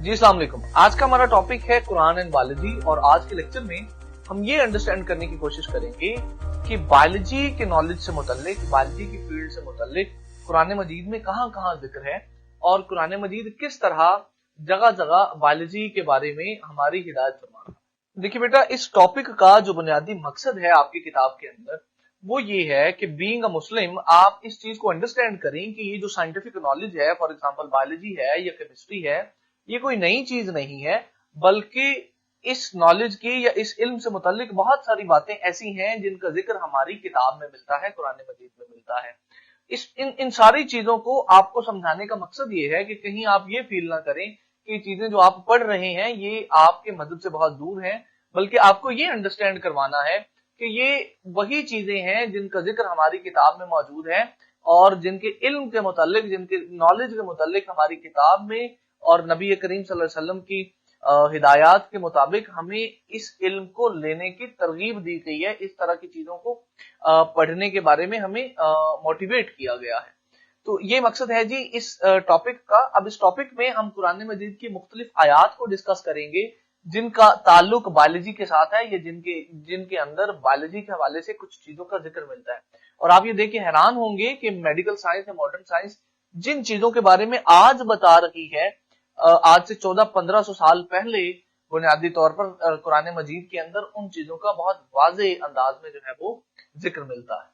जी अस्सलाम वालेकुम। आज का हमारा टॉपिक है कुरान एंड बायोलॉजी और आज के लेक्चर में हम ये अंडरस्टैंड करने की कोशिश करेंगे कि बायोलॉजी के नॉलेज से मुतल्लिक, बायोलॉजी की फील्ड से मुतल्लिक कुरान मजीद में कहां कहां जिक्र है और कुरान मजीद किस तरह जगह जगह बायोलॉजी के बारे में हमारी हिदायत फरमा रहा है। देखिए बेटा, इस टॉपिक का जो बुनियादी मकसद है आपकी किताब के अंदर वो ये है कि बीइंग अ मुस्लिम आप इस चीज को अंडरस्टैंड करें कि ये जो साइंटिफिक नॉलेज है, फॉर एग्जांपल बायोलॉजी है या केमिस्ट्री है, ये कोई नई चीज नहीं है, बल्कि इस नॉलेज की या इस इल्म से मुताल्लिक बहुत सारी बातें ऐसी हैं जिनका जिक्र हमारी किताब में मिलता है, कुरान मजीद में मिलता है। इन सारी चीजों को आपको समझाने का मकसद ये है कि कहीं आप ये फील ना करें कि चीजें जो आप पढ़ रहे हैं ये आपके मजहब से बहुत दूर हैं, बल्कि आपको ये अंडरस्टैंड करवाना है कि ये वही चीजें हैं जिनका जिक्र हमारी किताब में मौजूद है और जिनके इल्म के मुताल्लिक, जिनके नॉलेज के मुताल्लिक हमारी किताब में और नबी करीम सल्लल्लाहु अलैहि वसल्लम की हिदायत के मुताबिक हमें इस इल्म को लेने की तरगीब दी गई है। इस तरह की चीजों को पढ़ने के बारे में हमें मोटिवेट किया गया है। तो ये मकसद है जी इस टॉपिक का। अब इस टॉपिक में हम कुरान मजीद की मुख्तलिफ आयात को डिस्कस करेंगे जिनका ताल्लुक बायोलॉजी के साथ है या जिनके अंदर बायोलॉजी के हवाले से कुछ चीजों का जिक्र मिलता है। और आप ये देख के हैरान होंगे कि मेडिकल साइंस या मॉडर्न साइंस जिन चीजों के बारे में आज बता रही है, आज से 1400-1500 साल पहले बुनियादी तौर पर कुरान मजीद के अंदर उन चीजों का बहुत वाज़े अंदाज में जो है वो जिक्र मिलता है।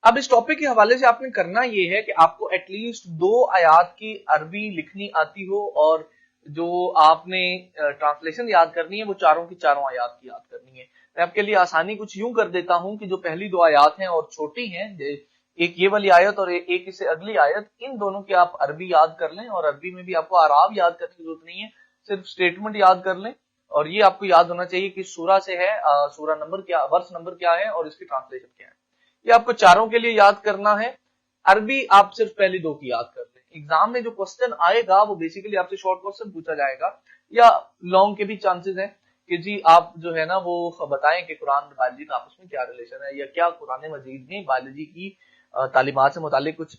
अब इस टॉपिक के हवाले से आपने करना ये है कि आपको एटलीस्ट 2 आयात की अरबी लिखनी आती हो और जो आपने ट्रांसलेशन याद करनी है वो चारों की चारों आयात की याद करनी है। मैं आपके लिए आसानी कुछ यूं कर देता हूं कि जो पहली 2 आयात हैं और छोटी हैं, एक ये वाली आयत और एक इससे अगली आयत, इन दोनों की आप अरबी याद कर लें और अरबी में भी आपको आराब याद करने की जरूरत नहीं है, सिर्फ स्टेटमेंट याद कर लें। और ये आपको याद होना चाहिए कि सूरा से है, सूरा नंबर क्या, वर्स नंबर क्या है और इसकी ट्रांसलेशन क्या है। ये आपको चारों के लिए याद करना है। अरबी आप सिर्फ पहली 2 की याद कर लें। एग्जाम में जो क्वेश्चन आएगा वो बेसिकली आपसे शॉर्ट क्वेश्चन पूछा जाएगा या लॉन्ग के भी चांसेस हैं कि जी आप जो है ना वो बताएं कि कुरान और बायोलॉजी का आपस में क्या रिलेशन है या क्या कुरान मजीद में बायोलॉजी की तालीमात से मुतालिक कुछ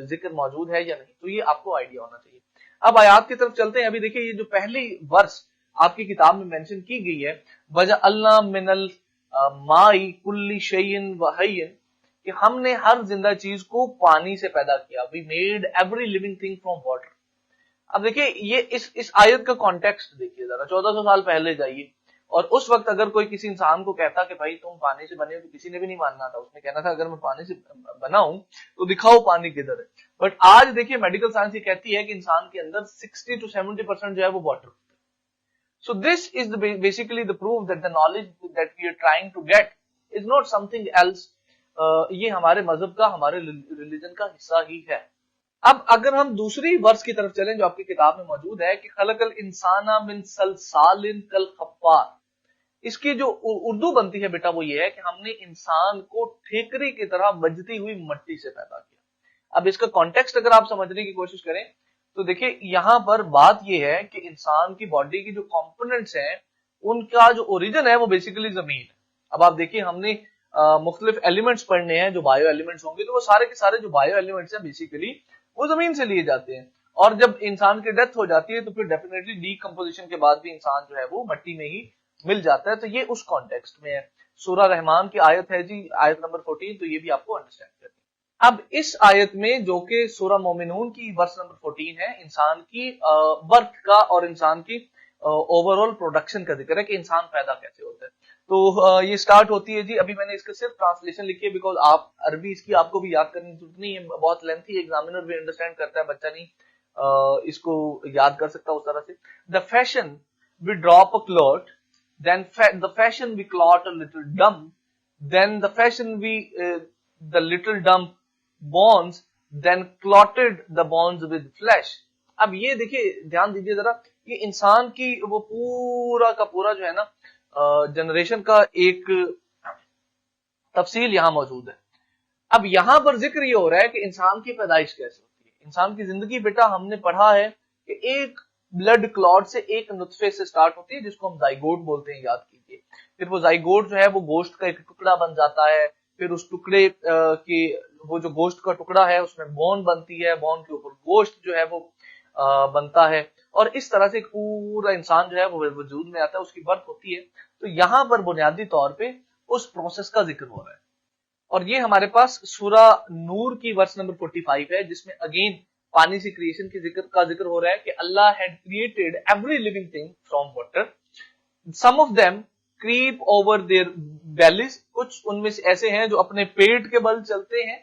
जिक्र मौजूद है या नहीं। तो ये आपको आइडिया होना चाहिए। अब आयात की तरफ चलते हैं। अभी देखिए ये जो पहली वर्स आपकी किताब में मेंशन की गई है, वजअलना मिनल माई कुल्ली शैइन व हय्यिन, कि हमने हर जिंदा चीज को पानी से पैदा किया। We made every living thing from water. अब देखिए ये इस आयत का कॉन्टेक्स्ट देखिए जरा, 1400 साल पहले जाइए और उस वक्त अगर कोई किसी इंसान को कहता कि भाई तुम पानी से बने हो, तो किसी ने भी नहीं मानना था। उसने कहना था अगर मैं पानी से बना हूं तो दिखाओ पानी किधर है। बट आज देखिए मेडिकल साइंस ये कहती है कि इंसान के अंदर 60 to 70% जो है वो वाटर होता है। So this is basically the proof that the knowledge that we are trying to get is not something else. ये हमारे मजहब का, हमारे रिलीजन का हिस्सा ही है। अब अगर हम दूसरी वर्स की तरफ चलें जो आपकी किताब में मौजूद है कि खलकल इंसाना मिन सलसालिन कल खफ्फार, इसकी जो उर्दू बनती है बेटा वो ये है कि हमने इंसान को ठेकरे की तरह बजती हुई मिट्टी से पैदा किया। अब इसका कॉन्टेक्स्ट अगर आप समझने की कोशिश करें तो देखिए यहां पर बात ये है कि इंसान की बॉडी की जो कंपोनेंट्स हैं उनका जो ओरिजिन है वो बेसिकली जमीन है। अब आप देखिए हमने मुख्तलिफ एलिमेंट्स पढ़ने हैं जो बायो एलिमेंट्स होंगे, तो वो सारे के सारे जो बायो एलिमेंट्स हैं बेसिकली वो जमीन से लिए जाते हैं। और जब इंसान की डेथ हो जाती है तो फिर डेफिनेटली डीकंपोजिशन के बाद भी इंसान जो है वो मिट्टी में ही मिल जाता है। तो ये उस कॉन्टेक्स्ट में है। सूरा रहमान की आयत है जी, आयत नंबर 14, तो ये भी आपको अंडरस्टैंड करनी है। अब इस आयत में जो कि सूरा मोमिनून की वर्स नंबर 14 है, इंसान की बर्थ का और इंसान की ओवरऑल प्रोडक्शन का जिक्र है कि इंसान पैदा कैसे होता है। तो ये स्टार्ट होती है जी, अभी मैंने इसका सिर्फ ट्रांसलेशन लिखी है बिकॉज आप अरबी इसकी आपको भी याद करने की जरूरत नहीं है, बहुत लेंथी, एग्जामिनर भी अंडरस्टैंड करता है, बच्चा नहीं इसको याद कर सकता उस तरह से। The fashion we drop a clot, then the fashion we clot a little dump, then the fashion we the little dump bonds, then clotted the bonds with flesh। अब ये देखिए ध्यान दीजिए जरा, ये इंसान की वो पूरा का पूरा जो है ना जनरेशन का एक तफसील यहां मौजूद है। अब यहां पर जिक्र ये हो रहा है कि इंसान की पैदाइश कैसे होती है। इंसान की जिंदगी बेटा हमने पढ़ा है कि एक ब्लड क्लॉट से, एक नुत्फे से स्टार्ट होती है जिसको हम जाइगोट बोलते हैं, याद कीजिए। फिर वो जाइगोट जो है वो गोश्त का एक टुकड़ा बन जाता है, फिर उस टुकड़े की वो जो गोश्त का टुकड़ा है उसमें बोन बनती है, बोन के ऊपर गोश्त जो है वो بنتا ہے اور اس طرح سے ایک پورا انسان جو ہے وہ وجود میں آتا ہے, اس کی برتھ ہوتی ہے. تو یہاں پر بنیادی طور پہ اس پروسیس کا ذکر ہو رہا ہے. اور یہ ہمارے پاس سورہ نور کی ورس نمبر 45 ہے, جس میں اگین پانی سے کریشن کا ذکر ہو رہا ہے کہ اللہ had created every living thing from water. Some of them creep over their bellies. کچھ ان میں سے ایسے ہیں جو اپنے پیٹ کے بل چلتے ہیں.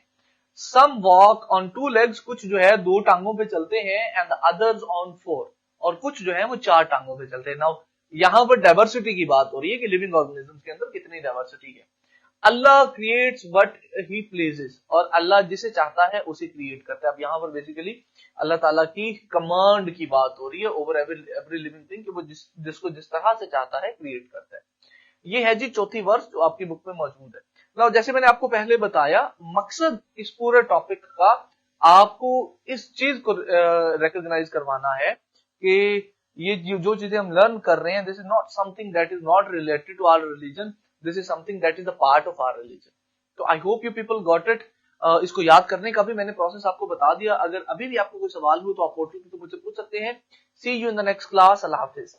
Some walk on two legs. کچھ جو ہے 2 ٹانگوں پہ چلتے ہیں. And the others on 4. اور کچھ جو ہے وہ 4 ٹانگوں پہ چلتے ہیں. Now یہاں پر ڈائیورسٹی کی بات ہو رہی ہے کہ لیونگ آرگنزمز کے اندر کتنی ڈائیورسٹی ہے. اللہ کریٹس وٹ ہی پلیزز, اور اللہ جسے چاہتا ہے اسے کریٹ کرتا ہے. اب یہاں پر بیسیکلی اللہ تعالیٰ کی کمانڈ کی بات ہو رہی ہے اوور ایوری لیونگ تھنگ, کہ وہ جس کو جس طرح سے چاہتا ہے کریٹ کرتا ہے. یہ ہے جی چوتھی ورس جو آپ کی بک میں موجود ہے. now جیسے میں نے آپ کو پہلے بتایا, مقصد اس پورے ٹاپک کا آپ کو اس چیز کو ریکگنائز کروانا ہے کہ یہ جو چیزیں ہم لرن کر رہے ہیں, this is not something that is not related to our religion, this is something that is a part of our religion. تو I hope you people got it. اس کو یاد کرنے کا بھی میں نے پروسیس آپ کو بتا دیا. اگر ابھی بھی آپ کو کوئی سوال ہو تو آپ پورٹل پہ تو مجھ سے پوچھ سکتے ہیں. See you in the next class. اللہ حافظ.